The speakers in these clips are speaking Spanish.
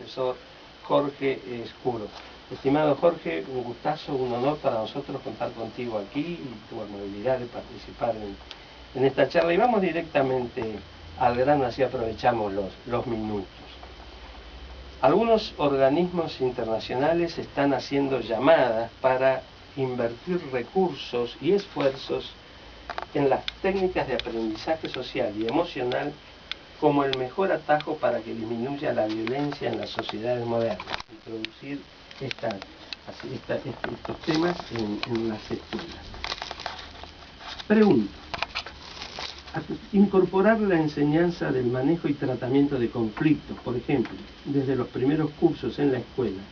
profesor Jorge Escuro. Estimado Jorge, un gustazo, un honor para nosotros contar contigo aquí y tu amabilidad de participar en esta charla. Y vamos directamente al grano, así aprovechamos los minutos. Algunos organismos internacionales están haciendo llamadas para invertir recursos y esfuerzos en las técnicas de aprendizaje social y emocional como el mejor atajo para que disminuya la violencia en las sociedades modernas. Introducir estos temas en las escuelas. Pregunto, incorporar la enseñanza del manejo y tratamiento de conflictos, por ejemplo, desde los primeros cursos en la escuela,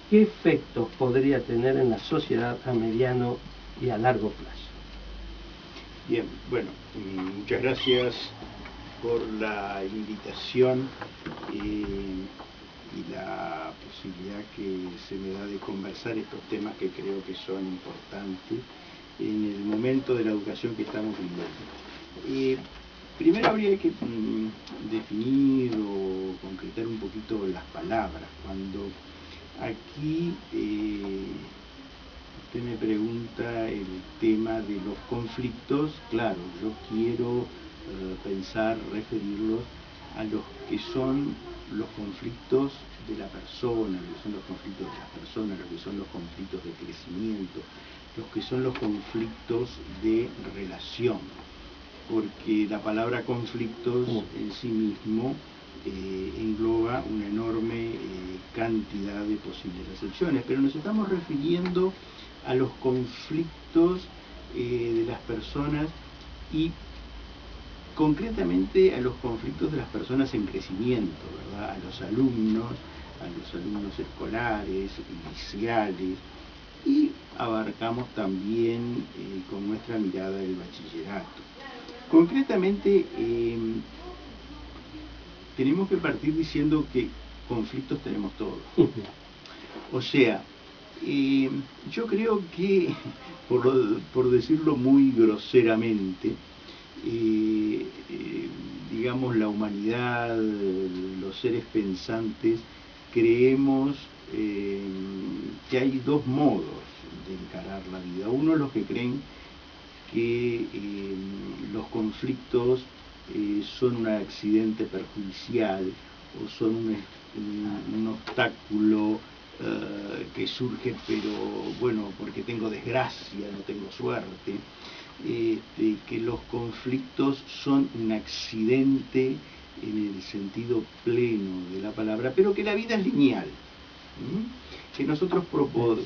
¿qué efectos podría tener en la sociedad a mediano y a largo plazo? Bien, bueno, muchas gracias por la invitación y la posibilidad que se me da de conversar estos temas que creo que son importantes en el momento de la educación que estamos viviendo. Primero habría que definir o concretar un poquito las palabras. Cuando aquí usted me pregunta el tema de los conflictos, claro, yo quiero pensar, referirlos a los que son los conflictos de la persona, los que son los conflictos de las personas, los que son los conflictos de crecimiento, los que son los conflictos de relación, porque la palabra conflictos en sí mismo engloba una enorme cantidad de posibles acepciones, pero nos estamos refiriendo a los conflictos de las personas y concretamente a los conflictos de las personas en crecimiento, ¿verdad? A los alumnos escolares, iniciales, y abarcamos también con nuestra mirada el bachillerato. Concretamente, tenemos que partir diciendo que conflictos tenemos todos. O sea, yo creo que, por decirlo muy groseramente, digamos, la humanidad, los seres pensantes, creemos que hay dos modos de encarar la vida. Uno, los que creen que los conflictos son un accidente perjudicial o son un obstáculo que surge, pero bueno, porque tengo desgracia, no tengo suerte, que los conflictos son un accidente en el sentido pleno de la palabra, pero que la vida es lineal, que nosotros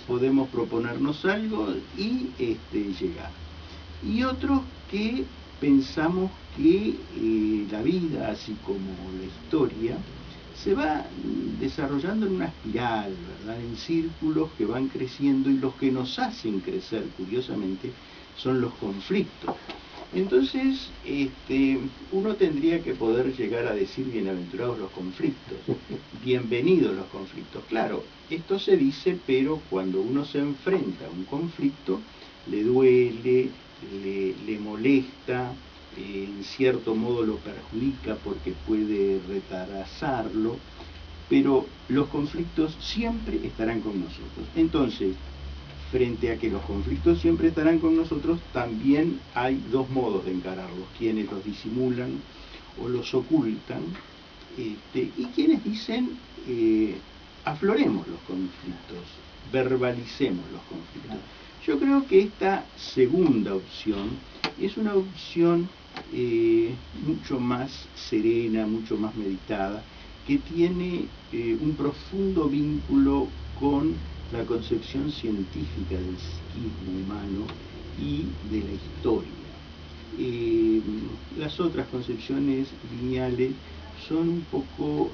podemos proponernos algo y llegar. Y otros que pensamos que la vida, así como la historia, se va desarrollando en una espiral, ¿verdad? En círculos que van creciendo, y los que nos hacen crecer, curiosamente, son los conflictos. Entonces, uno tendría que poder llegar a decir bienaventurados los conflictos, bienvenidos los conflictos. Claro, esto se dice, pero cuando uno se enfrenta a un conflicto, le duele, le molesta, en cierto modo lo perjudica porque puede retrasarlo, pero los conflictos siempre estarán con nosotros. Entonces, frente a que los conflictos siempre estarán con nosotros, también hay dos modos de encararlos: quienes los disimulan o los ocultan, y quienes dicen afloremos los conflictos, verbalicemos los conflictos. Yo creo que esta segunda opción es una opción mucho más serena, mucho más meditada, que tiene un profundo vínculo con la concepción científica del psiquismo humano y de la historia. Las otras concepciones lineales son un poco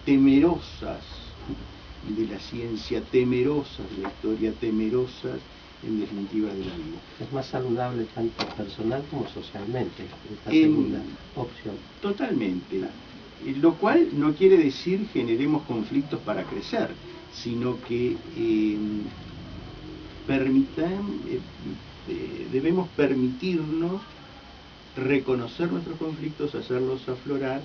temerosas de la ciencia, temerosas de la historia, temerosas en definitiva de la vida. Es más saludable tanto personal como socialmente esta segunda opción. Totalmente. Claro. Lo cual no quiere decir generemos conflictos para crecer, sino que debemos permitirnos reconocer nuestros conflictos, hacerlos aflorar,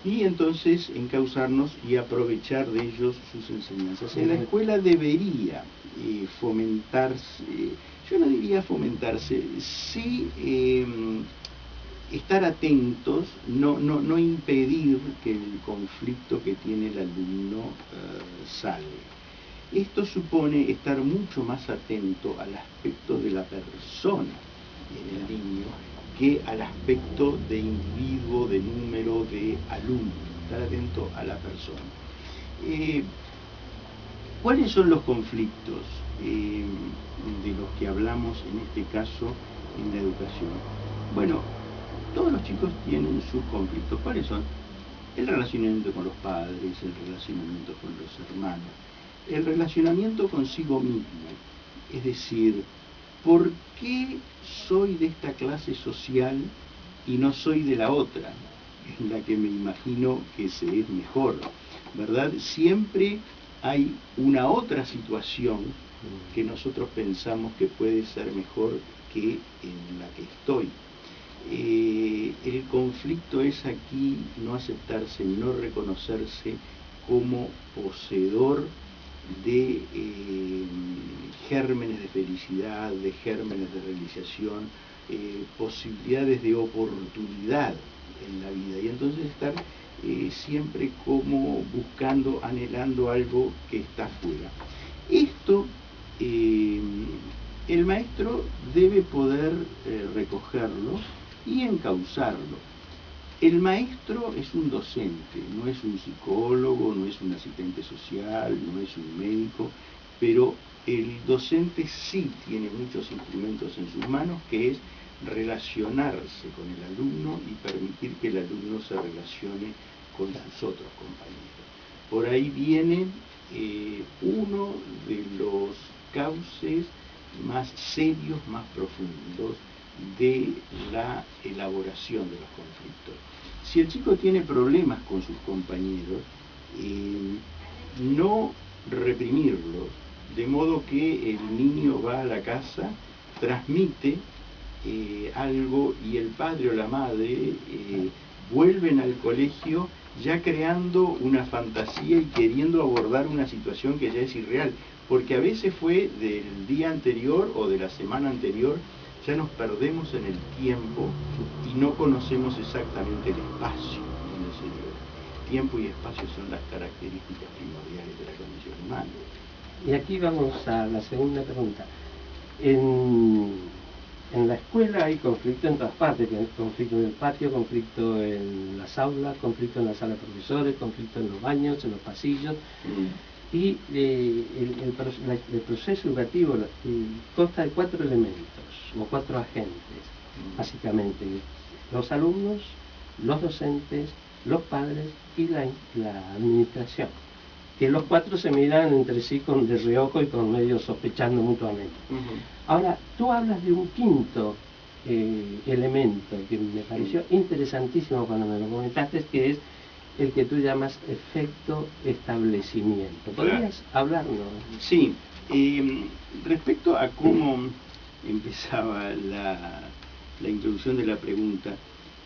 y entonces encauzarnos y aprovechar de ellos sus enseñanzas. En la escuela debería fomentarse, yo no diría fomentarse, sí estar atentos, no impedir que el conflicto que tiene el alumno salga. Esto supone estar mucho más atento al aspecto de la persona en el niño que al aspecto de individuo, de número, de alumno. Estar atento a la persona. ¿Cuáles son los conflictos de los que hablamos en este caso en la educación? Bueno, todos los chicos tienen sus conflictos. ¿Cuáles son? El relacionamiento con los padres, el relacionamiento con los hermanos, el relacionamiento consigo mismo. Es decir, ¿por qué soy de esta clase social y no soy de la otra, en la que me imagino que se es mejor? ¿Verdad? Siempre hay una otra situación que nosotros pensamos que puede ser mejor que en la que estoy. El conflicto es aquí no aceptarse, no reconocerse como poseedor de gérmenes de felicidad, de gérmenes de realización, posibilidades de oportunidad en la vida, y entonces estar siempre como buscando, anhelando algo que está afuera. Esto el maestro debe poder recogerlo y encauzarlo. El maestro es un docente, no es un psicólogo, no es un asistente social, no es un médico, pero el docente sí tiene muchos instrumentos en sus manos, que es relacionarse con el alumno y permitir que el alumno se relacione con sus otros compañeros. Por ahí viene uno de los cauces más serios, más profundos de la elaboración de los conflictos. Si el chico tiene problemas con sus compañeros, no reprimirlos, de modo que el niño va a la casa, transmite algo y el padre o la madre vuelven al colegio ya creando una fantasía y queriendo abordar una situación que ya es irreal, porque a veces fue del día anterior o de la semana anterior. Ya nos perdemos en el tiempo y no conocemos exactamente el espacio en el cerebro. Tiempo y espacio son las características primordiales de la condición humana. Y aquí vamos a la segunda pregunta. En la escuela hay conflicto en todas partes, conflicto en el patio, conflicto en las aulas, conflicto en la sala de profesores, conflicto en los baños, en los pasillos. Y el proceso educativo consta de 4 elementos, o 4 agentes, básicamente: los alumnos, los docentes, los padres y la administración, que los 4 se miran entre sí de reojo y con medio sospechando mutuamente. Ahora, tú hablas de un quinto elemento que me pareció interesantísimo cuando me lo comentaste, que es el que tú llamas efecto establecimiento. ¿Podrías hablarnos? Sí. Respecto a cómo empezaba la introducción de la pregunta,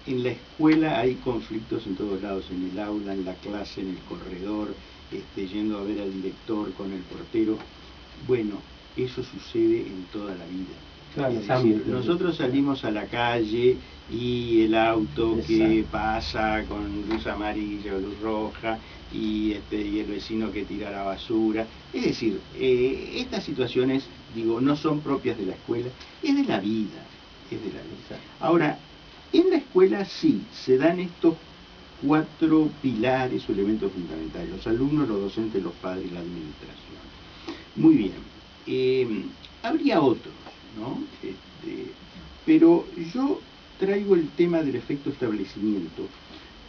en la escuela hay conflictos en todos lados, en el aula, en la clase, en el corredor, yendo a ver al director con el portero. Bueno, eso sucede en toda la vida. Claro, es decir, nosotros salimos a la calle y el auto que pasa con luz amarilla o luz roja y el vecino que tira la basura. Es decir, estas situaciones, digo, no son propias de la escuela, es de la vida, es de la vida. Ahora, en la escuela sí, se dan estos 4 pilares o elementos fundamentales: los alumnos, los docentes, los padres y la administración. Muy bien. Habría otros, ¿no? Pero yo traigo el tema del efecto establecimiento,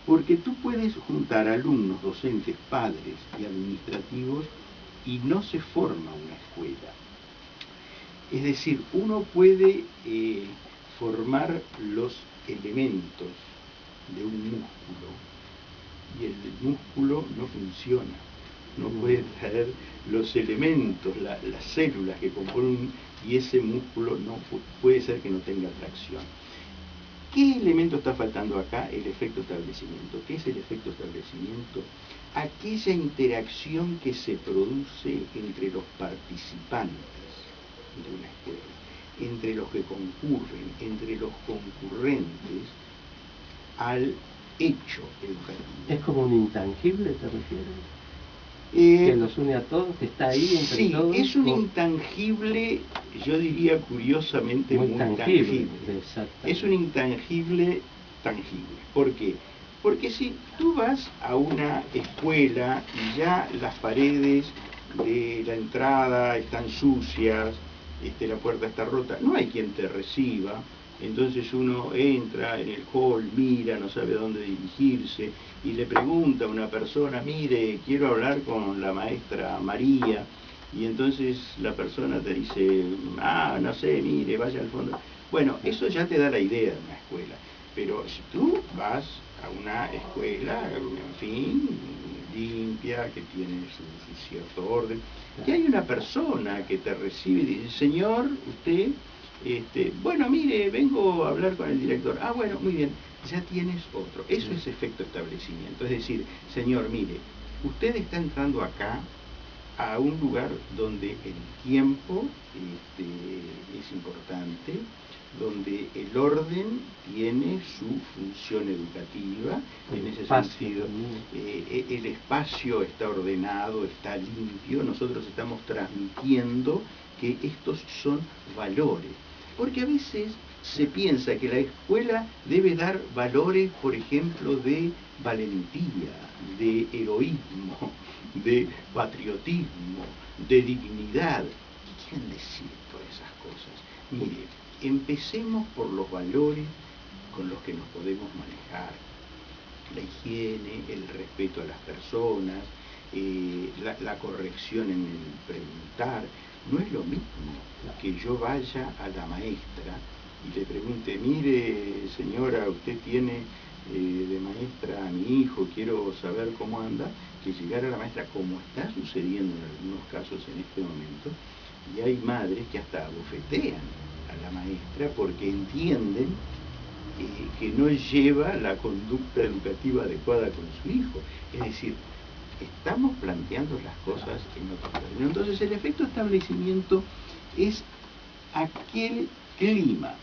porque tú puedes juntar alumnos, docentes, padres y administrativos y no se forma una escuela. Es decir, uno puede formar los elementos de un músculo y el músculo no funciona. No puede traer los elementos, las células que componen, y ese músculo no puede ser que no tenga tracción. ¿Qué elemento está faltando acá? El efecto establecimiento. ¿Qué es el efecto establecimiento? Aquella interacción que se produce entre los participantes de una escuela, entre los que concurren, entre los concurrentes al hecho educativo. ¿Es como un intangible, te refieres? Que los une a todos, que está ahí entre todos. Sí, es un intangible, yo diría curiosamente muy tangible. Es un intangible tangible. ¿Por qué? Porque si tú vas a una escuela y ya las paredes de la entrada están sucias, la puerta está rota, no hay quien te reciba. Entonces uno entra en el hall, mira, no sabe a dónde dirigirse y le pregunta a una persona, mire, quiero hablar con la maestra María, y entonces la persona te dice, no sé, mire, vaya al fondo. Bueno, eso ya te da la idea de una escuela, pero si tú vas a una escuela, en fin, limpia, que tiene su cierto orden, y hay una persona que te recibe y dice, señor, usted... bueno, mire, vengo a hablar con el director. Bueno, muy bien, ya tienes otro. Eso es efecto establecimiento. Es decir, señor, mire, usted está entrando acá a un lugar donde el tiempo es importante, donde el orden tiene su función educativa, en ese sentido el espacio está ordenado, está limpio, nosotros estamos transmitiendo que estos son valores. Porque a veces se piensa que la escuela debe dar valores, por ejemplo, de valentía, de heroísmo, de patriotismo, de dignidad. ¿Qué quieren decir todas esas cosas? Mire, empecemos por los valores con los que nos podemos manejar. La higiene, el respeto a las personas, la corrección en el preguntar. No es lo mismo que yo vaya a la maestra y le pregunte, mire señora, usted tiene de maestra a mi hijo, quiero saber cómo anda, que llegar a la maestra, como está sucediendo en algunos casos en este momento, y hay madres que hasta abofetean a la maestra porque entienden que no lleva la conducta educativa adecuada con su hijo. Es decir, estamos planteando las cosas en otro término. Entonces el efecto establecimiento es aquel clima